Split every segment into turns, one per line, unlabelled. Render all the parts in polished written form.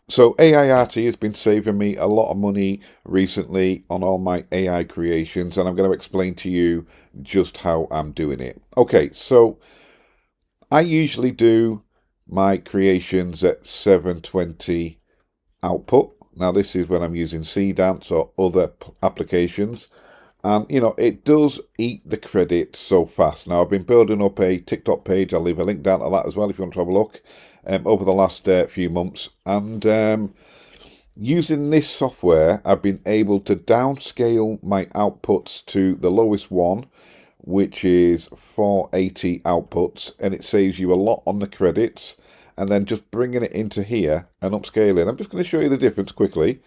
So Aiarty has been saving me a lot of money recently on all my AI creations, and I'm going to explain to you just how I'm doing it. Okay, so I usually do my creations at 720 output. Now this is when I'm using Seedance or other applications. And it does eat the credit so fast. Now I've been building up a TikTok page. I'll leave a link down to that as well if you want to have a look. Over the last few months, and using this software, I've been able to downscale my outputs to the lowest one, which is 480 outputs, and it saves you a lot on the credits. And then just bringing it into here and upscaling. I'm just going to show you the difference quickly.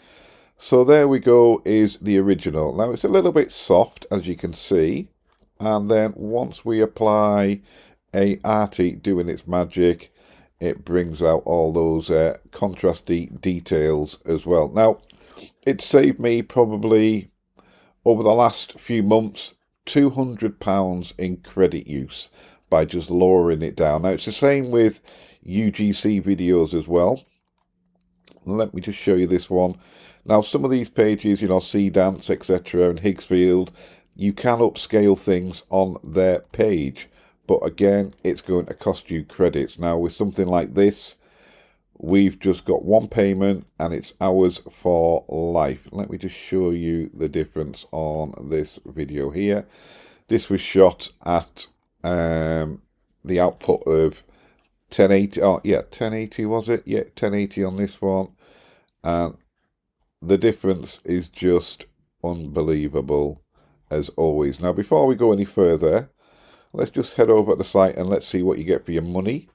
So there we go, is the original. Now it's a little bit soft, as you can see. And then once we apply Aiarty doing its magic, it brings out all those contrasty details as well. Now, it saved me probably over the last few months £200 in credit use by just lowering it down. Now, it's the same with UGC videos as well. Let me just show you this one. Now, some of these pages, Seedance, etc., and Higgsfield, you can upscale things on their page. But again, it's going to cost you credits. Now, with something like this, we've just got one payment and it's ours for life. Let me just show you the difference on this video here. This was shot at the output of 1080. Oh, yeah, 1080 was it? Yeah, 1080 on this one. And the difference is just unbelievable, as always. Now, before we go any further, let's just head over to the site and let's see what you get for your money.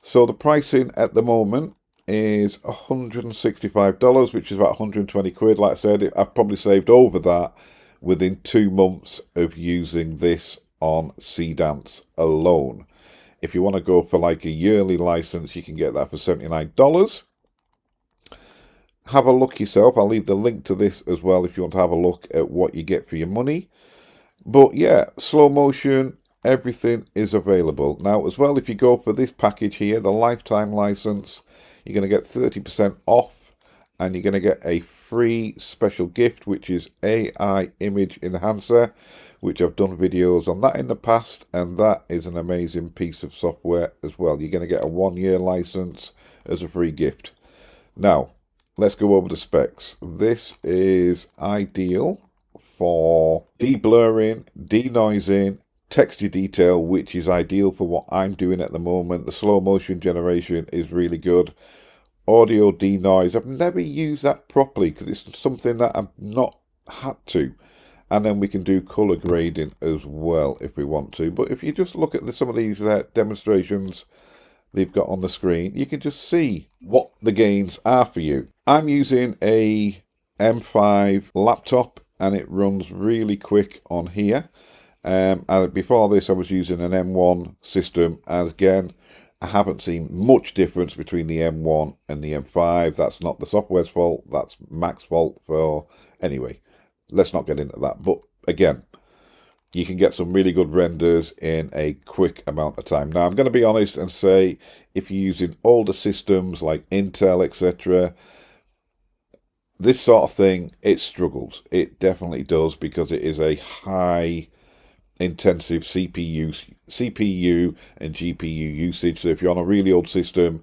So the pricing at the moment is $165, which is about 120 quid. Like I said, I've probably saved over that within 2 months of using this on Seedance alone. If you want to go for like a yearly license, you can get that for $79. Have a look yourself. I'll leave the link to this as well if you want to have a look at what you get for your money. But yeah, slow motion, everything is available. Now as well, if you go for this package here, the lifetime license, you're going to get 30% off, and you're going to get a free special gift, which is AI Image Enhancer, which I've done videos on that in the past, and that is an amazing piece of software as well. You're going to get a 1-year license as a free gift. Now, let's go over the specs. This is ideal for de-blurring, denoising, texture detail, which is ideal for what I'm doing at the moment. The slow motion generation is really good. Audio denoise, I've never used that properly because it's something that I've not had to. And then we can do color grading as well if we want to. But if you just look at some of these demonstrations they've got on the screen, you can just see what the gains are for you. I'm using a M5 laptop and it runs really quick on here. And before this I was using an M1 system, and again I haven't seen much difference between the M1 and the M5. That's not the software's fault, that's Mac's fault. Anyway, let's not get into that. But again, you can get some really good renders in a quick amount of time. Now I'm going to be honest and say, if you're using older systems like Intel, etc., this sort of thing, it struggles. It definitely does, because it is a high intensive CPU and GPU usage. So if you're on a really old system,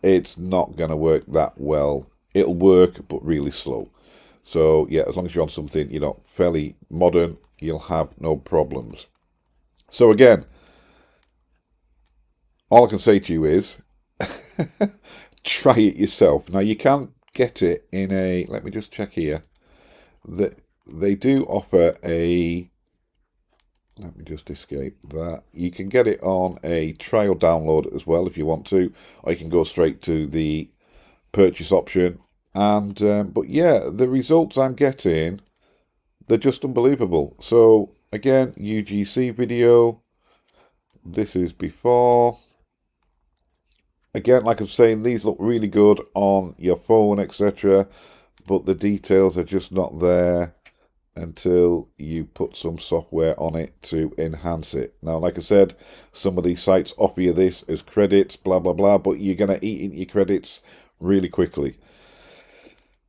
it's not going to work that well. It'll work, but really slow. So yeah, as long as you're on something, fairly modern, you'll have no problems. So again, all I can say to you is try it yourself. Now you can get it in a, let me just check here, that they do offer a, let me just escape that, you can get it on a trial download as well if you want to, or you can go straight to the purchase option. And but yeah, the results I'm getting, they're just unbelievable. So again, UGC video, this is before. Again, like I'm saying, these look really good on your phone, etc., but the details are just not there until you put some software on it to enhance it. Now, like I said, some of these sites offer you this as credits, blah, blah, blah, but you're going to eat into your credits really quickly.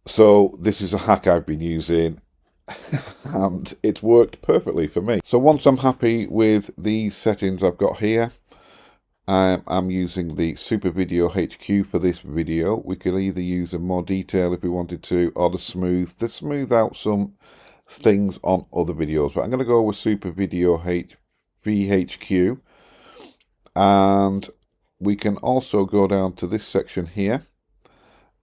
So this is a hack I've been using and it's worked perfectly for me. So once I'm happy with these settings I've got here, I'm using the Super Video HQ for this video. We could either use a more detail if we wanted to, or the smooth to smooth out some things on other videos. But I'm going to go with Super Video VHQ, and we can also go down to this section here,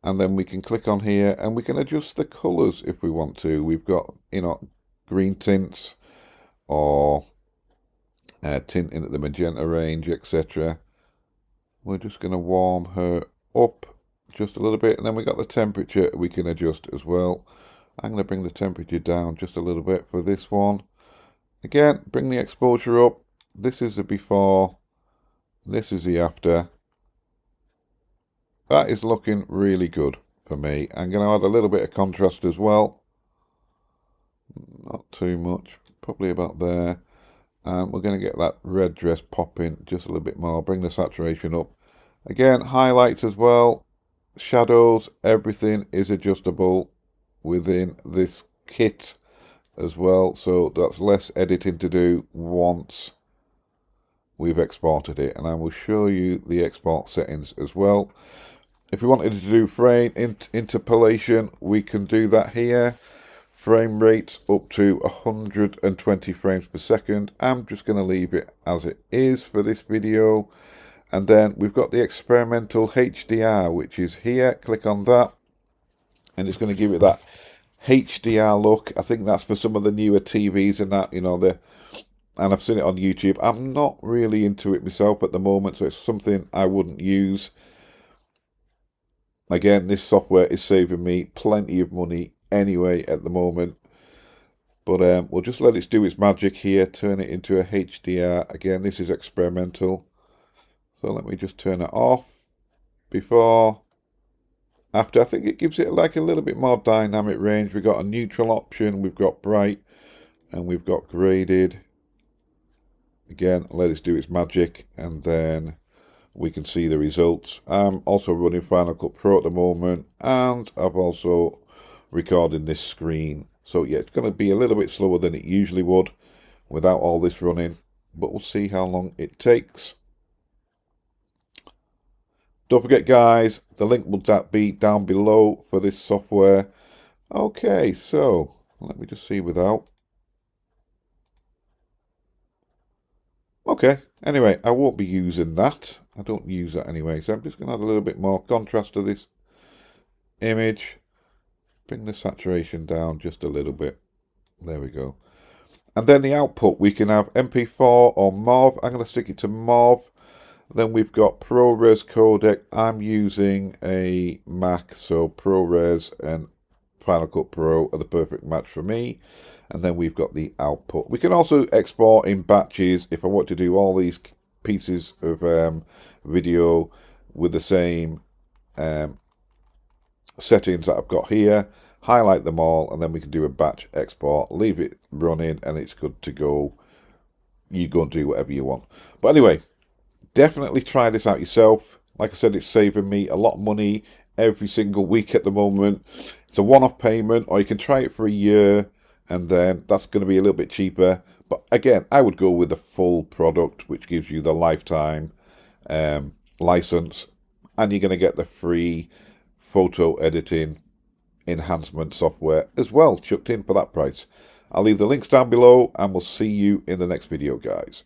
and then we can click on here and we can adjust the colors if we want to. We've got, you know, green tints or tinting at the magenta range, etc. We're just going to warm her up just a little bit, and then we got the temperature we can adjust as well. I'm going to bring the temperature down just a little bit for this one. Again, bring the exposure up. This is the before, this is the after. That is looking really good for me. I'm going to add a little bit of contrast as well. Not too much, probably about there. And we're going to get that red dress popping just a little bit more. Bring the saturation up. Again, highlights as well. Shadows, everything is adjustable within this kit as well. So that's less editing to do once we've exported it. And I will show you the export settings as well. If we wanted to do frame interpolation, we can do that here. Frame rates up to 120 frames per second. I'm just going to leave it as it is for this video. And then we've got the experimental HDR, which is here. Click on that, and it's going to give it that HDR look. I think that's for some of the newer TVs and that, you know, and I've seen it on YouTube. I'm not really into it myself at the moment, so it's something I wouldn't use. Again, this software is saving me plenty of money anyway at the moment. But we'll just let it do its magic here, turn it into a HDR. Again, this is experimental. So let me just turn it off. Before, after, I think it gives it like a little bit more dynamic range. We've got a neutral option, we've got bright, and we've got graded. Again, let it do its magic, and then we can see the results. I'm also running Final Cut Pro at the moment, and I've also recording this screen. So yeah, it's going to be a little bit slower than it usually would without all this running, but we'll see how long it takes. Don't forget, guys, the link will be down below for this software. Okay, so let me just see without. Okay, anyway, I won't be using that. I don't use that anyway, so I'm just going to add a little bit more contrast to this image. Bring the saturation down just a little bit. There we go. And then the output, we can have MP4 or MOV. I'm going to stick it to MOV. Then we've got ProRes codec. I'm using a Mac, so ProRes and Final Cut Pro are the perfect match for me. And then we've got the output. We can also export in batches if I want to do all these pieces of video with the same settings that I've got here. Highlight them all, and then we can do a batch export, leave it running, and it's good to go. You go and do whatever you want. But anyway, definitely try this out yourself. Like I said, it's saving me a lot of money every single week at the moment. It's a one-off payment, or you can try it for a year, and then that's going to be a little bit cheaper. But again, I would go with the full product, which gives you the lifetime license, and you're going to get the free photo editing enhancement software as well chucked in for that price. I'll leave the links down below, and we'll see you in the next video, guys.